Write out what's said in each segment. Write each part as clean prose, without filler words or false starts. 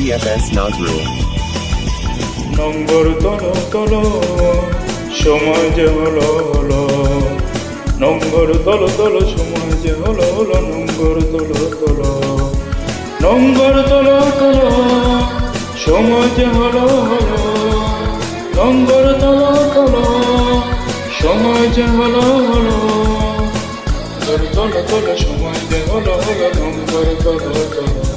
DFS Nazrul. নম্বর তোলো তোলো, সময় যে হলো হলো। নম্বর তোলো তোলো, সময় যে হলো হলো। নম্বর তোলো তোলো, নম্বর তোলো তোলো, সময় যে হলো হলো। নম্বর তোলো তোলো, সময় যে হলো হলো। নম্বর তোলো তোলো, সময় যে হলো হলো। নম্বর তোলো তোলো।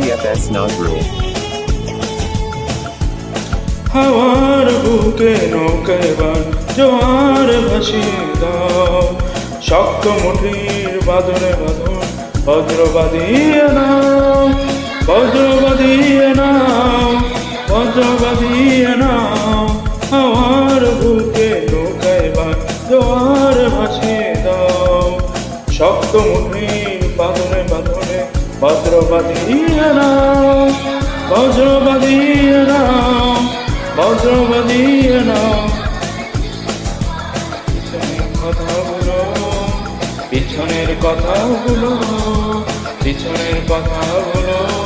DFS Nazrul. হাওয়ার বুকে নৌকায় বান জোয়ার ভাসিয়ে দাও। শক্ত মুঠির বাঁধনে বাঁধন বজ্র বাঁধিয়ে নাও। বজ্র বাঁধিয়ে নাও, বজ্র বাঁধিয়ে নাও। হাওয়ার বুকে নৌকায় বান জোয়ার ভাসিয়ে দাও। শক্ত মুঠির বাঁধনে বাঁধনে বজ্র বাঁধিয়ে নাও। বজ্র বাঁধিয়ে নাও, বজ্র বাঁধিয়ে নাও। পিছনের কথাগুলো, পিছনের কথাগুলো, পিছনের কথাগুলো।